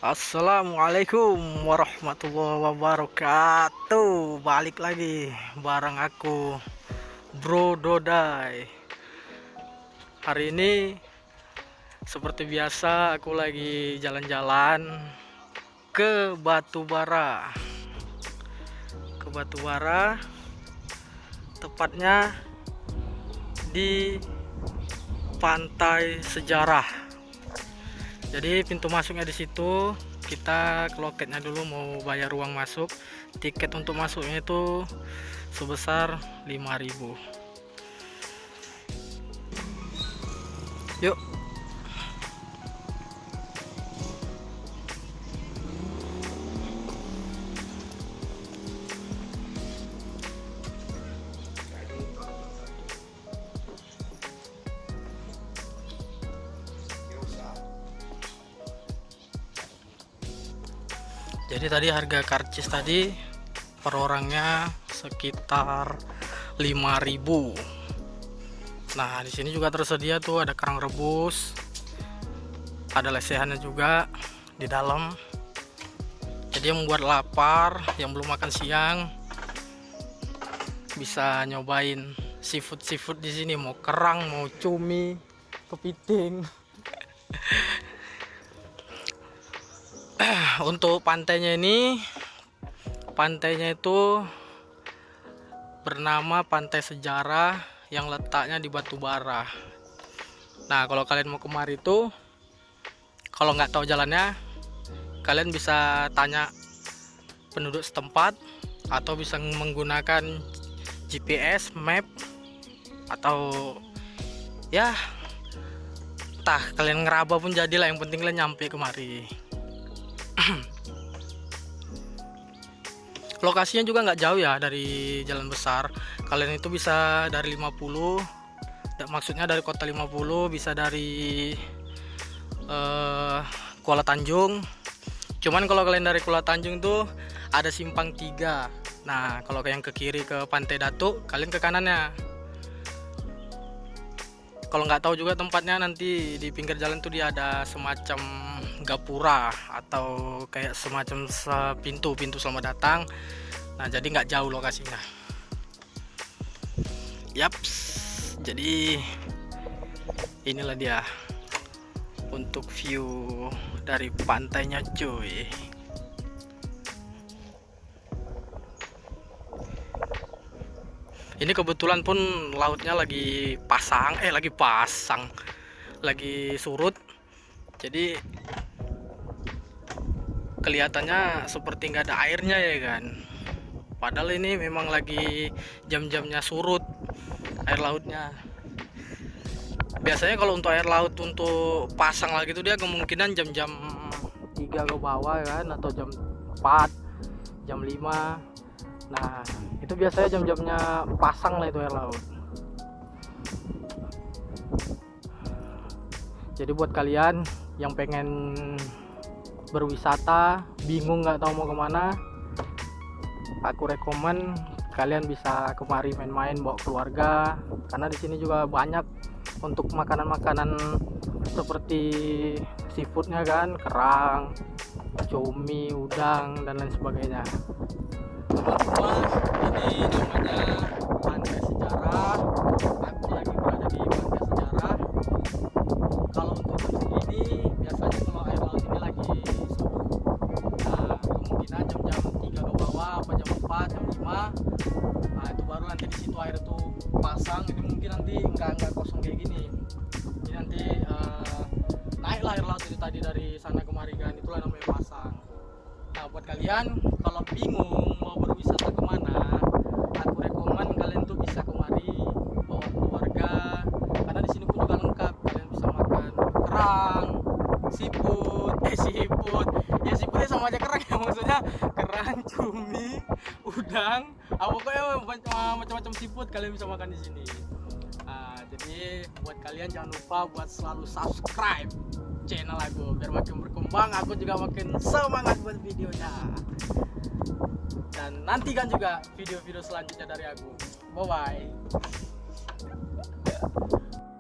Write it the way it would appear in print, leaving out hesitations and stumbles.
Assalamualaikum warahmatullahi wabarakatuh. Balik lagi bareng aku Bro Dodai. Hari ini seperti biasa aku lagi jalan-jalan ke Batubara. Tepatnya di Pantai Sejarah. Jadi pintu masuknya di situ. Kita ke loketnya dulu mau bayar uang masuk. Tiket untuk masuknya itu sebesar 5.000. Yuk. Jadi tadi harga karcis tadi per orangnya sekitar 5.000. Nah, di sini juga tersedia tuh ada kerang rebus. Ada lesehannya juga di dalam. Jadi yang membuat lapar, yang belum makan siang bisa nyobain seafood di sini, mau kerang, mau cumi, kepiting. Untuk pantainya itu bernama Pantai Sejarah yang letaknya di Batubara. Nah, kalau kalian mau kemari itu, kalau nggak tahu jalannya, kalian bisa tanya penduduk setempat atau bisa menggunakan GPS map, atau ya entah kalian ngeraba pun jadilah, yang penting kalian nyampe kemari. Lokasinya juga nggak jauh ya dari jalan besar. Kalian itu bisa dari 50, maksudnya dari kota 50, bisa dari Kuala Tanjung. Cuman kalau kalian dari Kuala Tanjung tuh ada simpang 3. Nah, kalau yang ke kiri ke Pantai Datuk, kalian ke kanannya. Kalau nggak tahu juga tempatnya, nanti di pinggir jalan tuh dia ada semacam gapura atau kayak semacam pintu selamat datang. Nah, jadi nggak jauh lokasinya. Yaps, jadi inilah dia untuk view dari pantainya, cuy. Ini kebetulan pun lautnya lagi surut. Jadi kelihatannya seperti nggak ada airnya ya kan. Padahal ini memang lagi jam-jamnya surut air lautnya. Biasanya kalau untuk air laut untuk pasang lagi itu dia kemungkinan jam-jam 3 ke bawah kan, atau jam 4, jam 5. Nah, itu biasanya jam-jamnya pasang lah itu air laut. Jadi buat kalian yang pengen berwisata, bingung nggak tahu mau kemana, aku rekomen kalian bisa kemari main-main bawa keluarga, karena di sini juga banyak untuk makanan-makanan seperti seafoodnya kan, kerang, cumi, udang dan lain sebagainya. Ini namanya Pantai Sejarah. Aku lagi berada di Pantai Sejarah. Kalau untuk ini biasanya kalau air laut ini lagi surut, nah kemungkinan jam-jam 3 ke bawah, apa jam 4, jam 5. Nah, itu baru nanti di situ air itu pasang. Ini mungkin nanti nggak kosong kayak gini. Ini nanti naiklah air laut itu tadi dari sana kemari kan, itulah namanya pasang. Nah, buat kalian kalau bingung mau berwisata kemana, aku rekomen kalian tuh bisa kemari bawa keluarga, karena di sini pun juga lengkap. Kalian bisa makan kerang, seafood, ya seafoodnya sama aja kerang ya, maksudnya kerang, cumi, udang, pokoknya macam-macam seafood kalian bisa makan di sini. Nah, jadi buat kalian jangan lupa buat selalu subscribe channel aku biar makin berkembang, aku juga makin semangat buat videonya. Dan nantikan juga video-video selanjutnya dari aku. Bye bye.